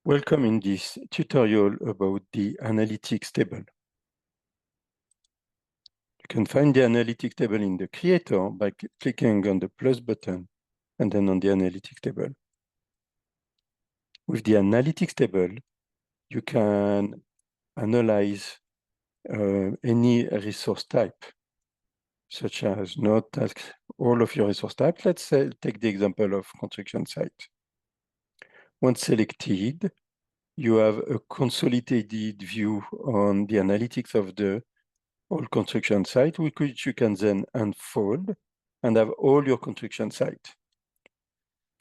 Welcome in this tutorial about the analytics table. You can find the analytics table in the creator by clicking on the plus button and then on the analytics table. With the analytics table, you can analyze any resource type, such as node, task, all of your resource types. Let's say, take the example of construction site. Once selected, you have a consolidated view on the analytics of the whole construction site, which you can then unfold and have all your construction site.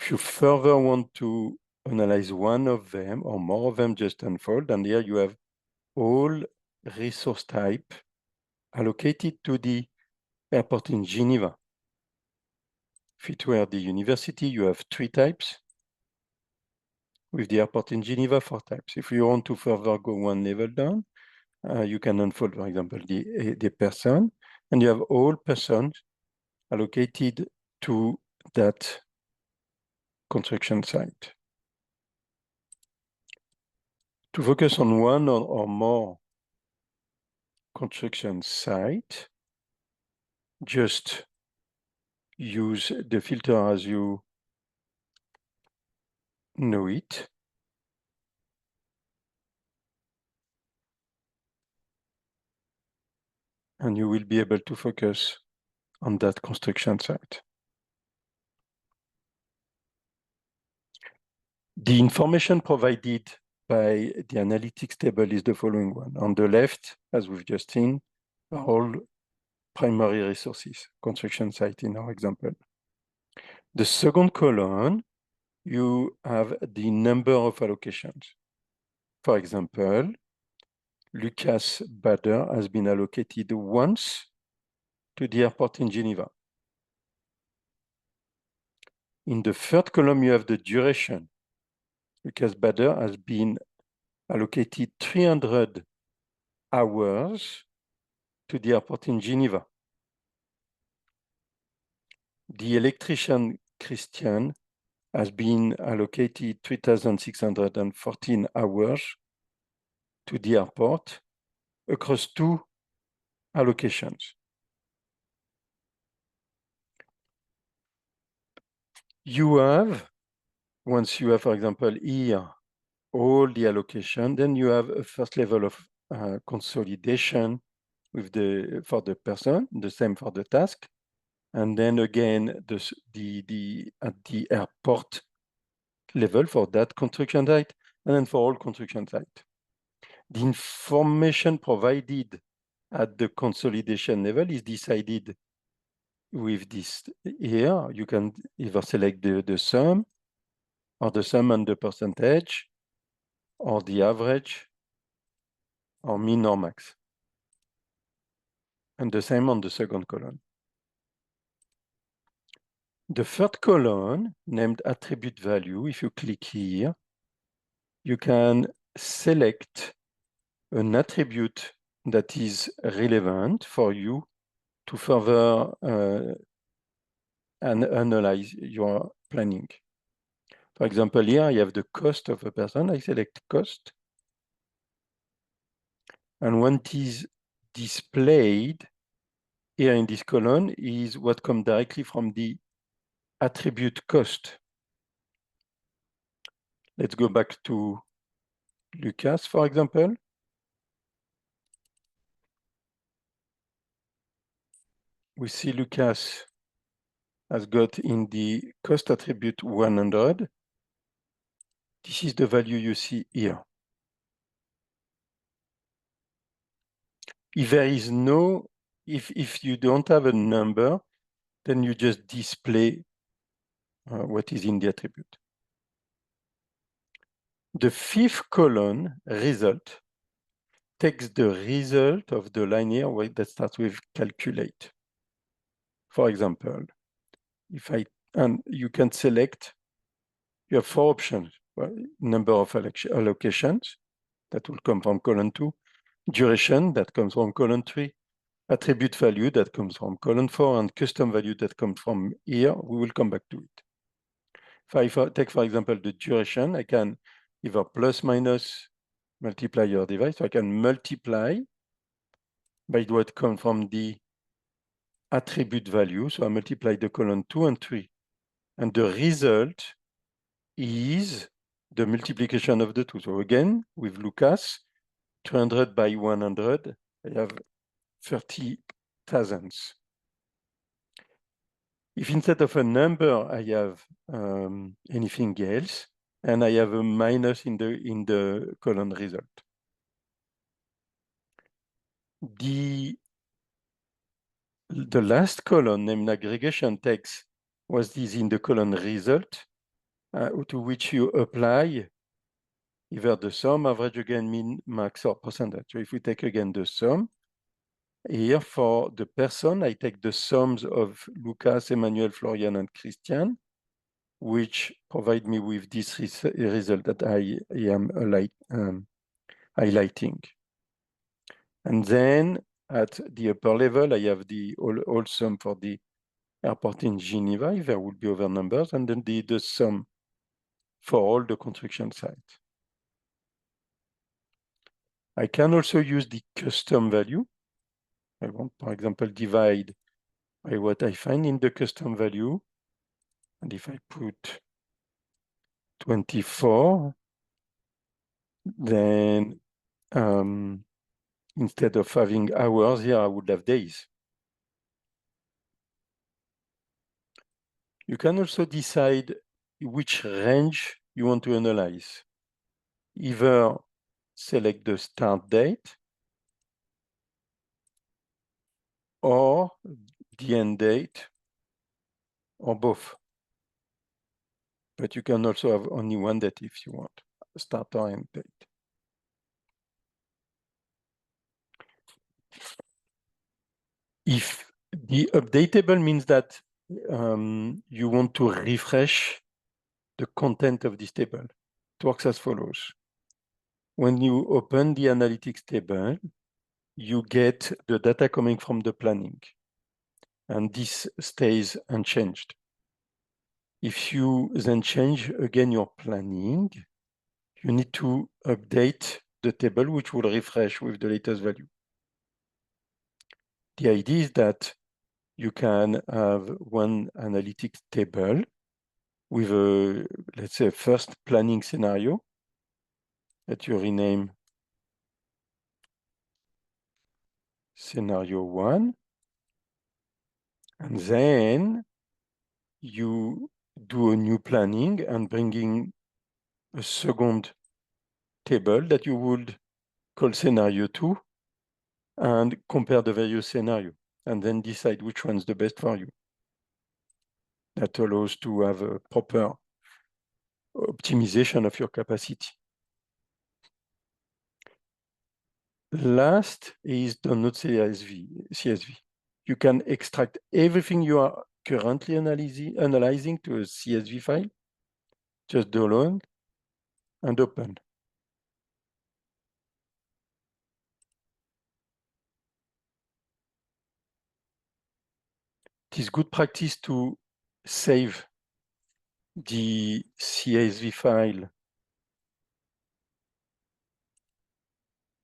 If you further want to analyze one of them or more of them, just unfold, and here you have all resource type allocated to the airport in Geneva. If it were the university, you have 3 types. With the airport in Geneva, 4 types. If you want to further go one level down, you can unfold, for example, the person, and you have all persons allocated to that construction site. To focus on one or more construction site, just use the filter as you know it. And you will be able to focus on that construction site. The information provided by the analytics table is the following one. On the left, as we've just seen, are all primary resources, construction site in our example. The second column, you have the number of allocations. For example, Lucas Bader has been allocated once to the airport in Geneva. In the third column, you have the duration. Lucas Bader has been allocated 300 hours to the airport in Geneva. The electrician Christian has been allocated 3,614 hours to the airport across 2 allocations. You have, once you have, for example, here, all the allocation, then you have a first level of consolidation with for the person, the same for the task, and then again at the airport level for that construction site, and then for all construction site. The information provided at the consolidation level is decided with this here. You can either select the sum, or the sum and the percentage, or the average, or min or max. And the same on the second column. The third column, named attribute value, if you click here, you can select an attribute that is relevant for you to further analyze your planning. For example, here I have the cost of a person. I select cost. And what is displayed here in this column is what comes directly from the attribute cost. Let's go back to Lucas, for example. We see Lucas has got in the cost attribute 100. This is the value you see here. If there is no, if you don't have a number, then you just display what is in the attribute. The fifth column, result, takes the result of the line here that starts with calculate. For example, and you can select, you have 4 options. Number of allocations, that will come from column 2. Duration, that comes from column 3. Attribute value, that comes from column 4. And custom value, that comes from here. We will come back to it. If I take, for example, the duration, I can either plus, minus, multiply or divide. So I can multiply by what comes from the attribute value. So I multiply the column 2 and 3. And the result is the multiplication of the two. So again, with Lucas, 200 by 100, I have 30 thousandths. If instead of a number, I have anything else, and I have a minus in the column result. The last column, named aggregation text, was this in the column result, to which you apply either the sum, average, again, mean, max, or percentage. So if we take again the sum, here for the person, I take the sums of Lucas, Emmanuel, Florian, and Christian, which provide me with this result that I am highlighting. And then at the upper level, I have the all sum for the airport in Geneva, if there will be other numbers, and then the sum for all the construction sites. I can also use the custom value. I want, for example, divide by what I find in the custom value. And if I put 24, then instead of having hours here, I would have days. You can also decide which range you want to analyze. Either select the start date or the end date, or both. But you can also have only one date if you want, start or end date. If the updatable means that you want to refresh the content of this table, it works as follows. When you open the analytics table, you get the data coming from the planning, and this stays unchanged. If you then change again your planning, you need to update the table, which will refresh with the latest value. The idea is that you can have one analytics table with a, let's say, first planning scenario that you rename scenario 1. And then you do a new planning and bringing a second table that you would call scenario 2 and compare the various scenarios and then decide which one's the best for you. That allows to have a proper optimization of your capacity. Last is download CSV. You can extract everything you are currently analyzing to a CSV file. Just download and open. It is good practice to save the CSV file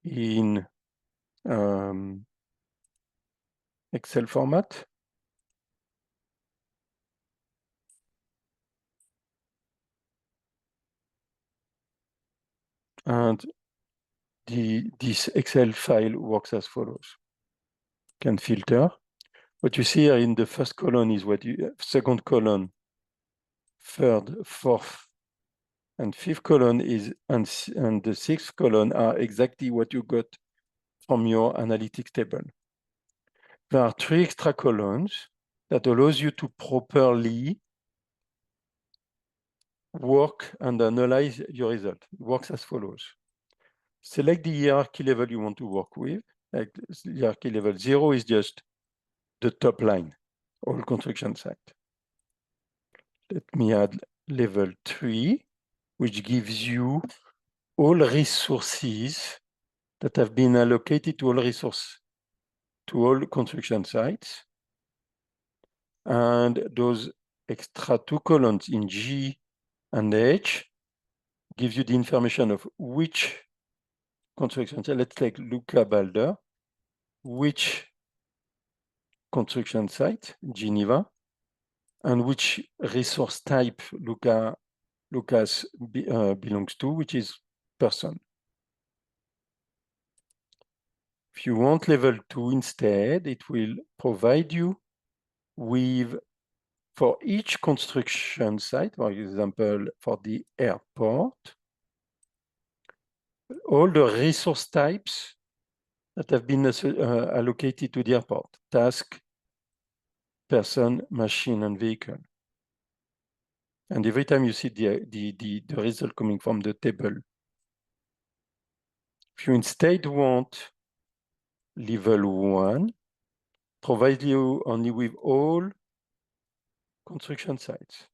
in Excel format. And this Excel file works as follows. You can filter. What you see here in the first column is what you, second column, third, fourth, and fifth column is, and the sixth column are exactly what you got from your analytics table. There are 3 extra columns that allows you to properly work and analyze your result. It works as follows. Select the hierarchy level you want to work with. Like hierarchy level 0 is just the top line, all construction site. Let me add level 3, which gives you all resources that have been allocated to all construction sites. And those extra 2 columns in G and H gives you the information of which construction. So let's take Luca Balder, which construction site, Geneva, and which resource type Lucas belongs to, which is person. If you want level 2 instead, it will provide you with, for each construction site, for example, for the airport, all the resource types that have been allocated to the airport: task, person, machine, and vehicle. And every time you see the result coming from the table, if you instead want level 1, provide you only with all construction sites.